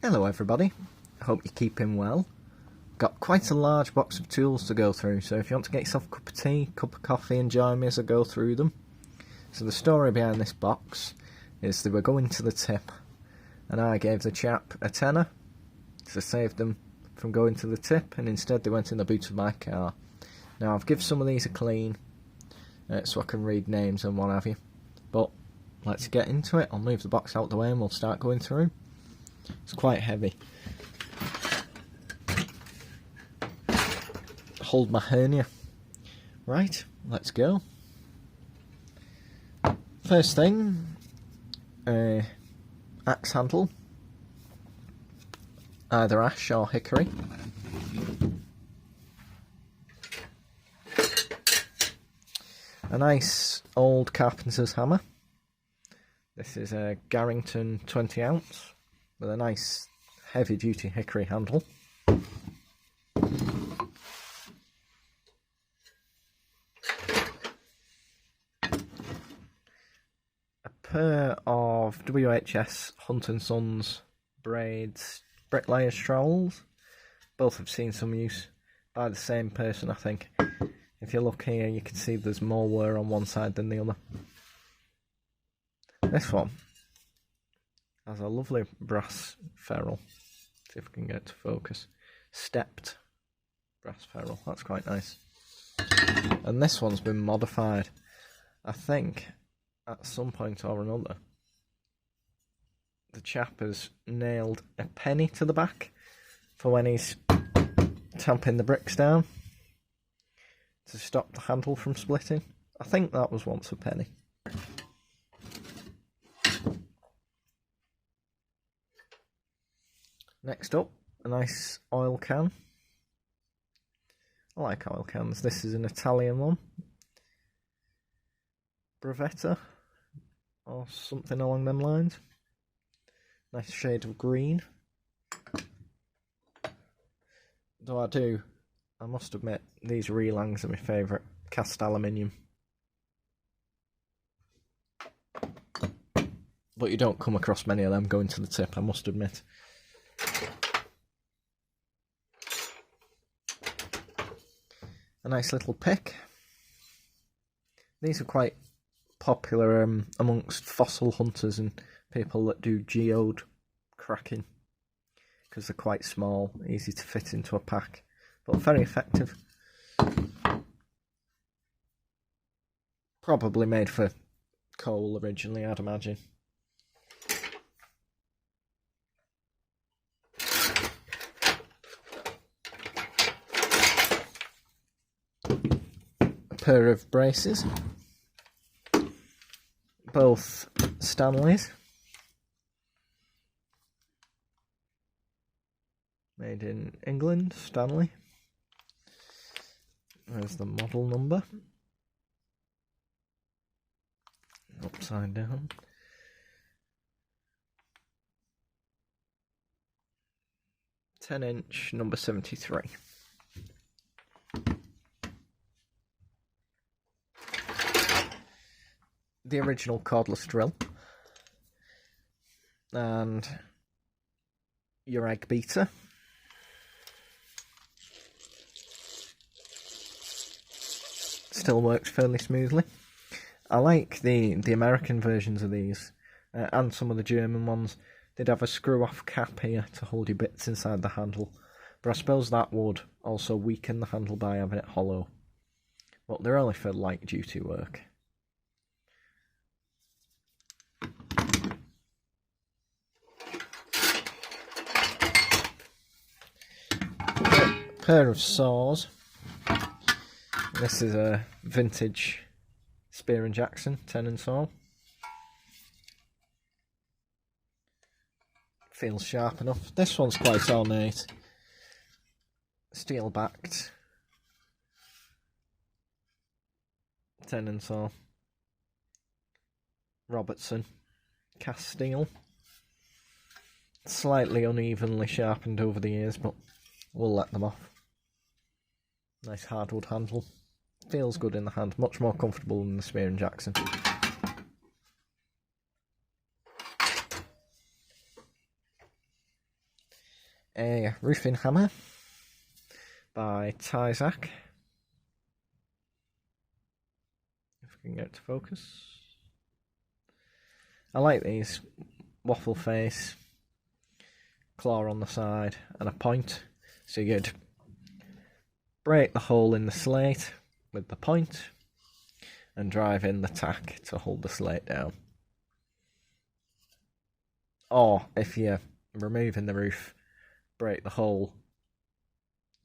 Hello everybody, I hope you're keeping well. Got quite a large box of tools to go through, so if you want to get yourself a cup of tea, cup of coffee and join me as I go through them. So the story behind this box is they were going to the tip and I gave the chap a tenner to save them from going to the tip, and instead they went in the boot of my car. Now I've given some of these a clean so I can read names and what have you, but let's get into it. I'll move the box out the way and we'll start going through. It's quite heavy. Hold my hernia. Right, let's go. First thing, axe handle, either ash or hickory. A nice old carpenter's hammer. This is a Garrington 20 ounce with a nice heavy duty hickory handle. A pair of WHS Hunt & Sons braids bricklayers trowels. Both have seen some use by the same person, I think. If you look here, you can see there's more wear on one side than the other. This one has a lovely brass ferrule. See if we can get it to focus. Stepped brass ferrule. That's quite nice. And this one's been modified. I think at some point or another, the chap has nailed a penny to the back for when he's tamping the bricks down to stop the handle from splitting. I think that was once a penny. Next up, a nice oil can. I like oil cans. This is an Italian one. Bravetta, or something along them lines. Nice shade of green. Though I must admit, these relangs are my favourite. Cast aluminium. But you don't come across many of them going to the tip, I must admit. A nice little pick. These are quite popular amongst fossil hunters and people that do geode cracking, because they're quite small, easy to fit into a pack, but very effective. Probably made for coal originally, I'd imagine. A pair of braces, both Stanleys, made in England, Stanley. There's the model number, upside down. "10" number 73. The original cordless drill, and your egg beater. Still works fairly smoothly. I like the American versions of these, and some of the German ones. They'd have a screw off cap here to hold your bits inside the handle, but I suppose that would also weaken the handle by having it hollow. But they're only for light duty work. Pair of saws. This is a vintage Spear & Jackson tenon saw. Feels sharp enough. This one's quite ornate. Steel backed tenon saw. Robertson cast steel. Slightly unevenly sharpened over the years, but we'll let them off. Nice hardwood handle. Feels good in the hand, much more comfortable than the Spear & Jackson. a roofing hammer by Tyzac. If we can get it to focus. I like these. Waffle face, claw on the side, and a point. So you'd break the hole in the slate with the point and drive in the tack to hold the slate down. Or if you're removing the roof, break the hole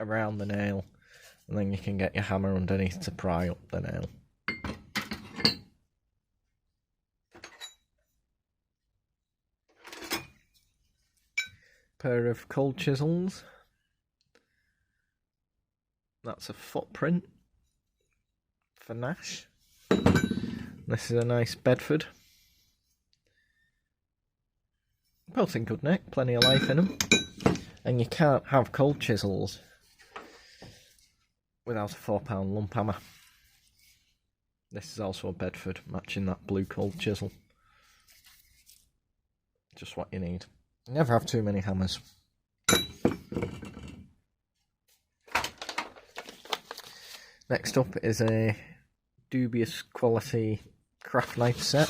around the nail, and then you can get your hammer underneath to pry up the nail. Pair of cold chisels. That's a footprint for Nash. This is a nice Bedford. Both in good nick, plenty of life in them. And you can't have cold chisels without a 4-pound lump hammer. This is also a Bedford, matching that blue cold chisel. Just what you need. You never have too many hammers. Next up is a dubious quality craft knife set.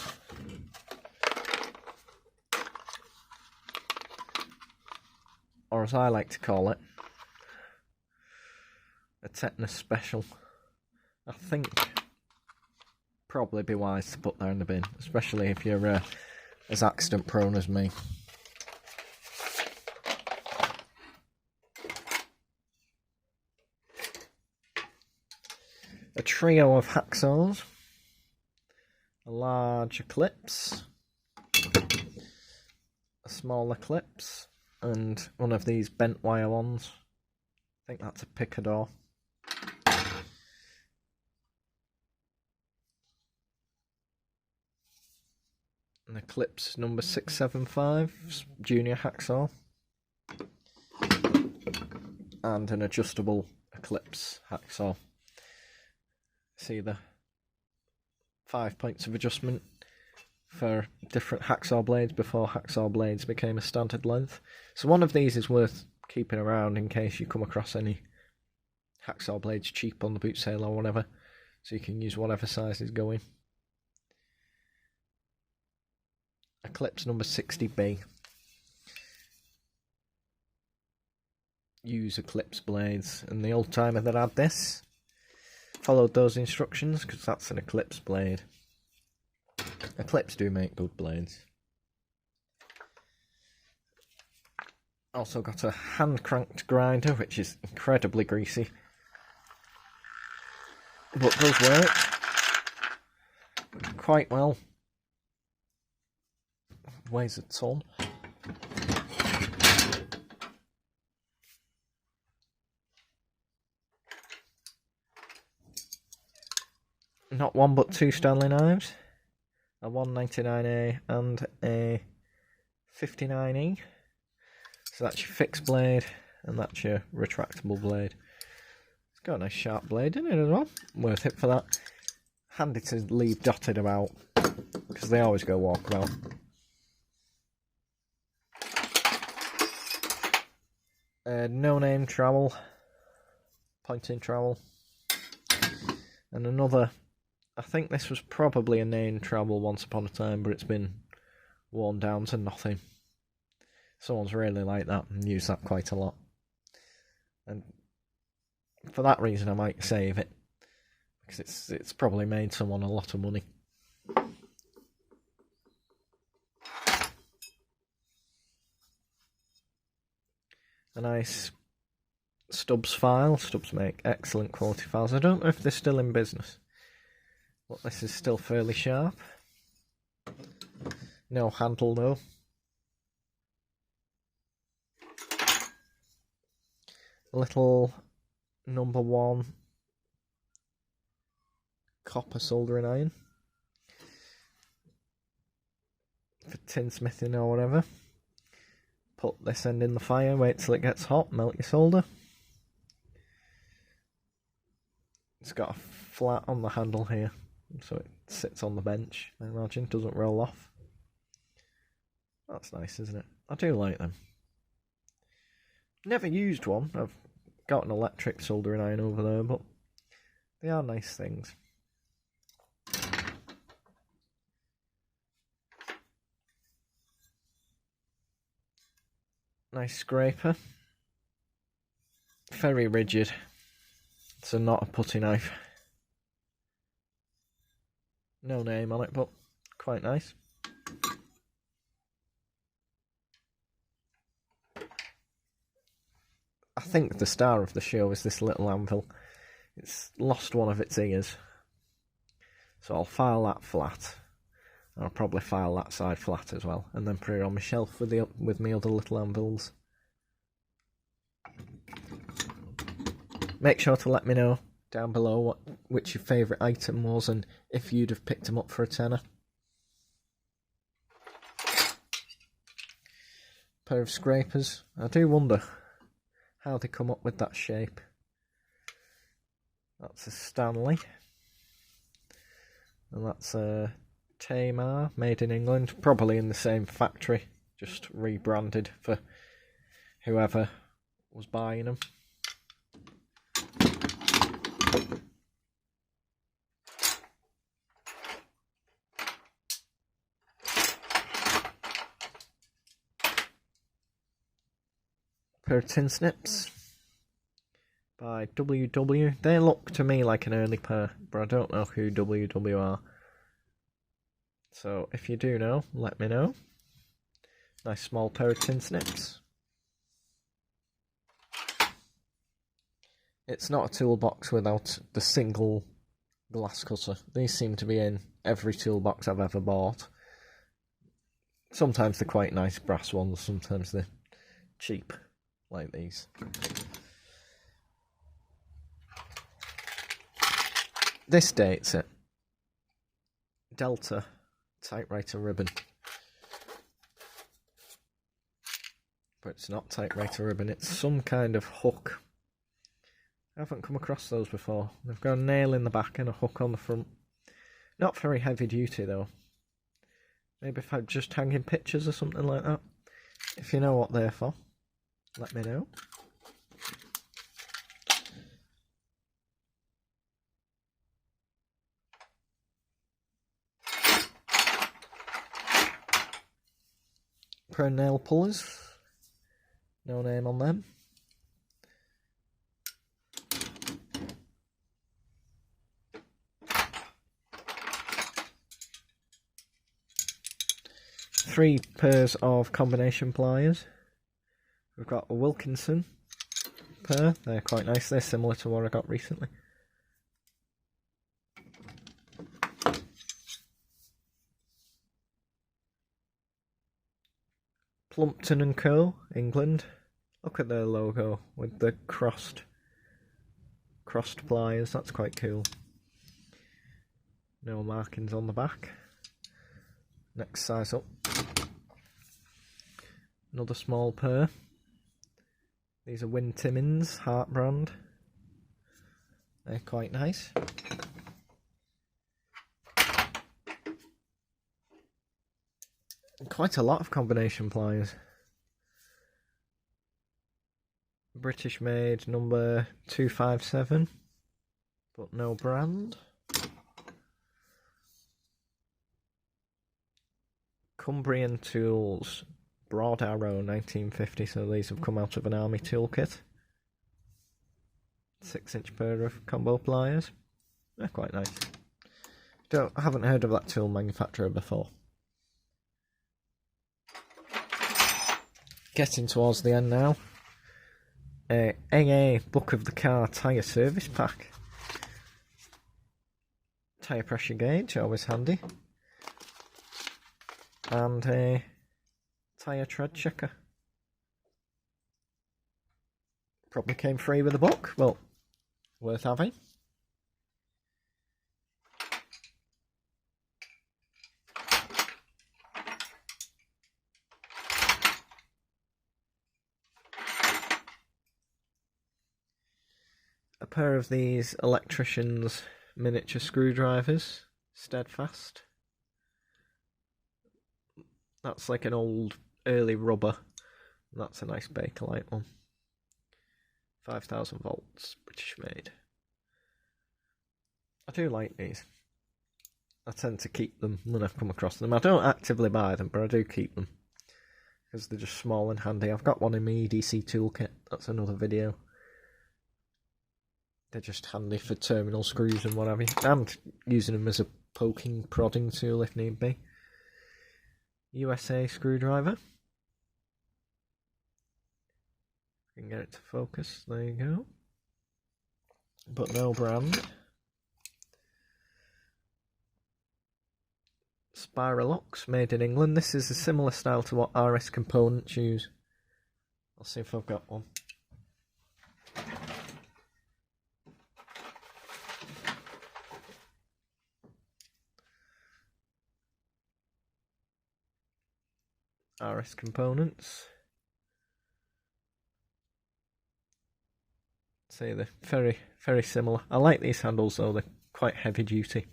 Or as I like to call it, a tetanus special. I think probably be wise to put that in the bin, especially if you're as accident prone as me. A trio of hacksaws, a large eclipse, a small eclipse, and one of these bent wire ones. I think that's a picador. An eclipse number 675, junior hacksaw, and an adjustable eclipse hacksaw. See the 5 points of adjustment for different hacksaw blades before hacksaw blades became a standard length. So one of these is worth keeping around in case you come across any hacksaw blades cheap on the boot sale or whatever, so you can use whatever size is going. Eclipse number 60B. Use eclipse blades, and the old timer that had this followed those instructions because that's an eclipse blade. Eclipse do make good blades. Also got a hand cranked grinder, which is incredibly greasy, but does work quite well. Weighs a ton. Not one but two Stanley knives, a 199A and a 59E. So that's your fixed blade and that's your retractable blade. It's got a nice sharp blade in it as well. Worth it for that. Handy to leave dotted about because they always go walkabout. No name trowel, pointing trowel, and another. I think this was probably a name trowel once upon a time, but it's been worn down to nothing. Someone's really liked that and used that quite a lot, and for that reason I might save it because it's probably made someone a lot of money. A nice Stubbs file. Stubbs make excellent quality files. I don't know if they're still in business, but this is still fairly sharp. No handle though. A little number 1 copper soldering iron for tinsmithing or whatever. Put this end in the fire, wait till it gets hot, melt your solder. It's got a flat on the handle here, so it sits on the bench, I imagine, doesn't roll off. That's nice, isn't it? I do like them. Never used one. I've got an electric soldering iron over there, but they are nice things. Nice scraper. Very rigid. So not a putty knife. No name on it, but quite nice. I think the star of the show is this little anvil. It's lost one of its ears. So I'll file that flat. I'll probably file that side flat as well, and then put it on my shelf with my other little anvils. Make sure to let me know down below which your favourite item was and if you'd have picked them up for a tenner. Pair of scrapers. I do wonder how they come up with that shape. That's a Stanley. And that's a Tamar, made in England. Probably in the same factory, just rebranded for whoever was buying them. Pair of tin snips by WW. They look to me like an early pair, but I don't know who WW are. So if you do know, let me know. Nice small pair of tin snips. It's not a toolbox without the single glass cutter. These seem to be in every toolbox I've ever bought. Sometimes they're quite nice brass ones, sometimes they're cheap, like these. This dates it. Delta typewriter ribbon. But it's not typewriter ribbon, it's some kind of hook. I haven't come across those before. They've got a nail in the back and a hook on the front. Not very heavy duty though. Maybe if I'm just hanging pictures or something like that. If you know what they're for, let me know. Pair of nail pullers. No name on them. Three pairs of combination pliers. We've got a Wilkinson pair. They're quite nice. They're similar to what I got recently. Plumpton & Co, England. Look at their logo with the crossed pliers. That's quite cool. No markings on the back. Next size up. Another small pair. These are Win Timmins, Hart brand. They're quite nice. Quite a lot of combination pliers. British made, number 257, but no brand. Cumbrian Tools, Broad Arrow 1950, so these have come out of an army toolkit. 6-inch pair of combo pliers. They're quite nice. I haven't heard of that tool manufacturer before. Getting towards the end now. AA Book of the Car tyre service pack. Tyre pressure gauge, always handy. And a tyre tread checker. Probably came free with the book, but worth having. A pair of these electrician's miniature screwdrivers, Steadfast. That's like an old early rubber. That's a nice Bakelite one. 5,000 volts, British made. I do like these. I tend to keep them when I've come across them. I don't actively buy them, but I do keep them. Because they're just small and handy. I've got one in my EDC toolkit. That's another video. They're just handy for terminal screws and what have you. And using them as a poking, prodding tool if need be. USA screwdriver. Can get it to focus. There you go. But no brand. Spiralox, made in England. This is a similar style to what RS Components use. I'll see if I've got one. RS Components. See, they're very, very similar. I like these handles though, they're quite heavy duty.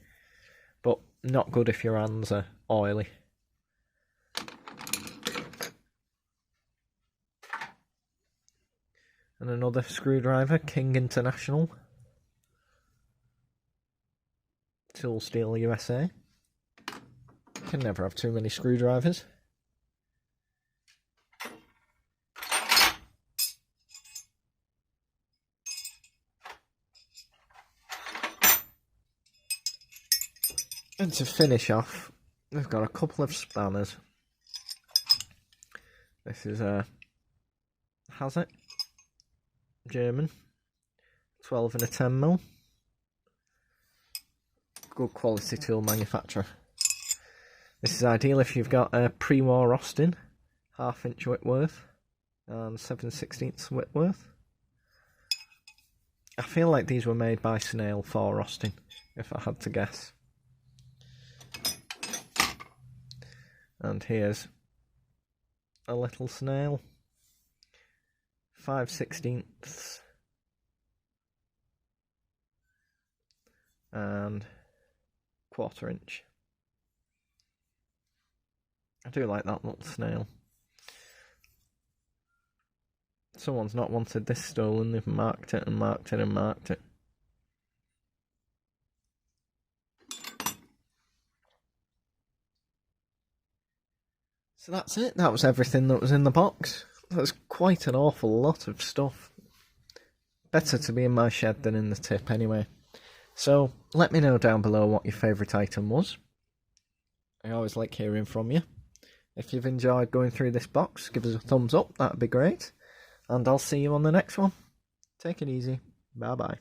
But not good if your hands are oily. And another screwdriver, King International. Tool Steel USA. Can never have too many screwdrivers. And to finish off, we've got a couple of spanners. This is a Hazit, German, 12 and a 10mm. Good quality tool manufacturer. This is ideal if you've got a pre-war Austin, 1/2 inch Whitworth and 7/16 Whitworth. I feel like these were made by Snail for Austin, if I had to guess. And here's a little Snail, 5/16 and 1/4 inch. I do like that little Snail. Someone's not wanted this stolen, they've marked it and marked it and marked it. So that's it, that was everything that was in the box. That's quite an awful lot of stuff. Better to be in my shed than in the tip anyway. So let me know down below what your favourite item was. I always like hearing from you. If you've enjoyed going through this box, give us a thumbs up, that'd be great. And I'll see you on the next one. Take it easy. Bye bye.